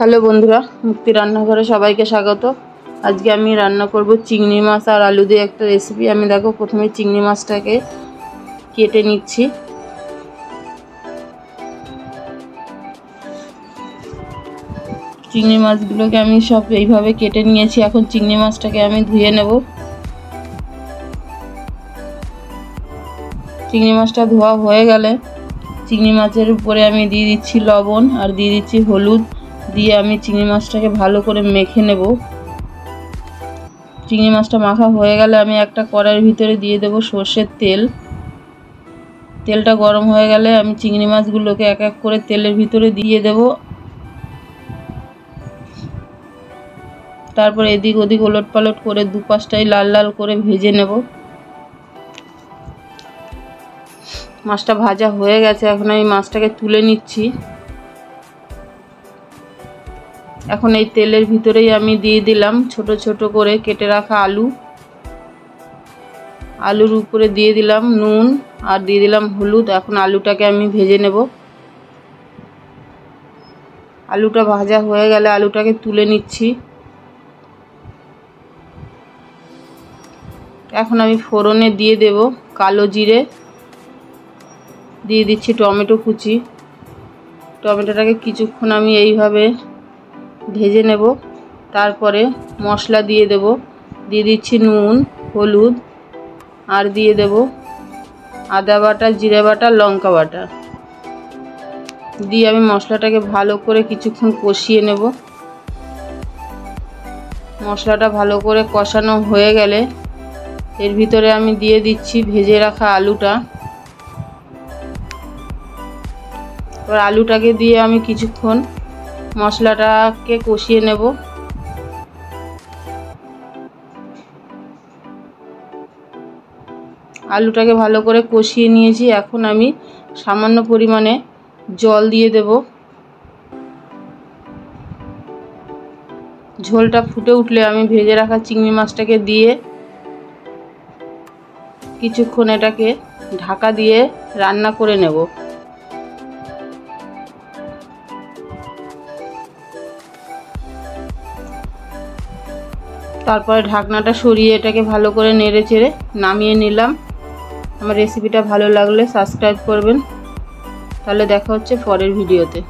Hello বন্ধুরা, মুক্তি রান্নাঘরে সবাইকে স্বাগত। আজকে আমি রান্না করব চিংড়ি মাছ আর আলু দিয়ে একটা রেসিপি। আমি দেখো প্রথমে চিংড়ি মাছটাকে কেটে নিচ্ছি। চিংড়ি মাছগুলোকে আমি সব এইভাবে কেটে নিয়েছি। এখন চিংড়ি মাছটাকে আমি ধুয়ে নেব। চিংড়ি মাছটা ধোয়া হয়ে গেলে চিংড়ি মাছের উপরে আমি দিয়ে দিচ্ছি লবণ আর দিয়ে দিচ্ছি হলুদ, দিয়ে আমি চিংড়ি মাছটাকে ভালো করে মেখে নেব। চিংড়ি মাছটা মাখা হয়ে গেলে আমি একটা কড়াইয়ের ভিতরে দিয়ে দেব সর্ষের তেল। তেলটা গরম হয়ে গেলে আমি চিংড়ি মাছগুলোকে এক এক করে তেলের ভিতরে দিয়ে দেব। তারপর এদিক ওদিক ওলট পালট করে দুপাশটাই লাল লাল করে ভেজে নেব। মাছটা ভাজা হয়ে গেছে, এখন আমি মাছটাকে তুলে নিচ্ছি। এখন এই তেলের ভিতরেই আমি দিয়ে দিলাম ছোট ছোট করে কেটে রাখা আলু। আলুর উপরে দিয়ে দিলাম নুন আর দিয়ে দিলাম হলুদ। এখন আলুটাকে আমি ভেজে নেব। আলুটা ভাজা হয়ে গেলে আলুটাকে তুলে নিচ্ছি। এখন আমি ফোড়নে দিয়ে দেব কালো জিরে, দিয়ে দিচ্ছি টমেটো কুচি। টমেটোটাকে কিছুক্ষণ আমি এইভাবে ভেজে নেব। তারপরে মশলা দিয়ে দেব। দিয়ে দিচ্ছি নুন, হলুদ আর দিয়ে দেব আদা বাটা, জিরে বাটা, লঙ্কা বাটা। দিয়ে আমি মশলাটাকে ভালো করে কিছুক্ষণ কষিয়ে নেব। মশলাটা ভালো করে কষানো হয়ে গেলে এর ভিতরে আমি দিয়ে দিচ্ছি ভেজে রাখা আলুটা। এবার আলুটাকে দিয়ে আমি কিছুক্ষণ মশলাটাকে কষিয়ে নেব। আলুটাকে ভালো করে কষিয়ে নিয়েছি। এখন আমি সামান্য পরিমাণে জল দিয়ে দেব। ঝোলটা ফুটে উঠলে আমি ভেজে রাখা চিংড়ি মাছটাকে দিয়ে কিছুক্ষণ এটাকে ঢাকা দিয়ে রান্না করে নেব। তারপরে ঢাকনাটা সরিয়ে এটাকে ভালো করে নেড়ে চেড়ে নামিয়ে নিলাম। আমার রেসিপিটা ভালো লাগলে সাবস্ক্রাইব করবেন। তাহলে দেখা হচ্ছে পরের ভিডিওতে।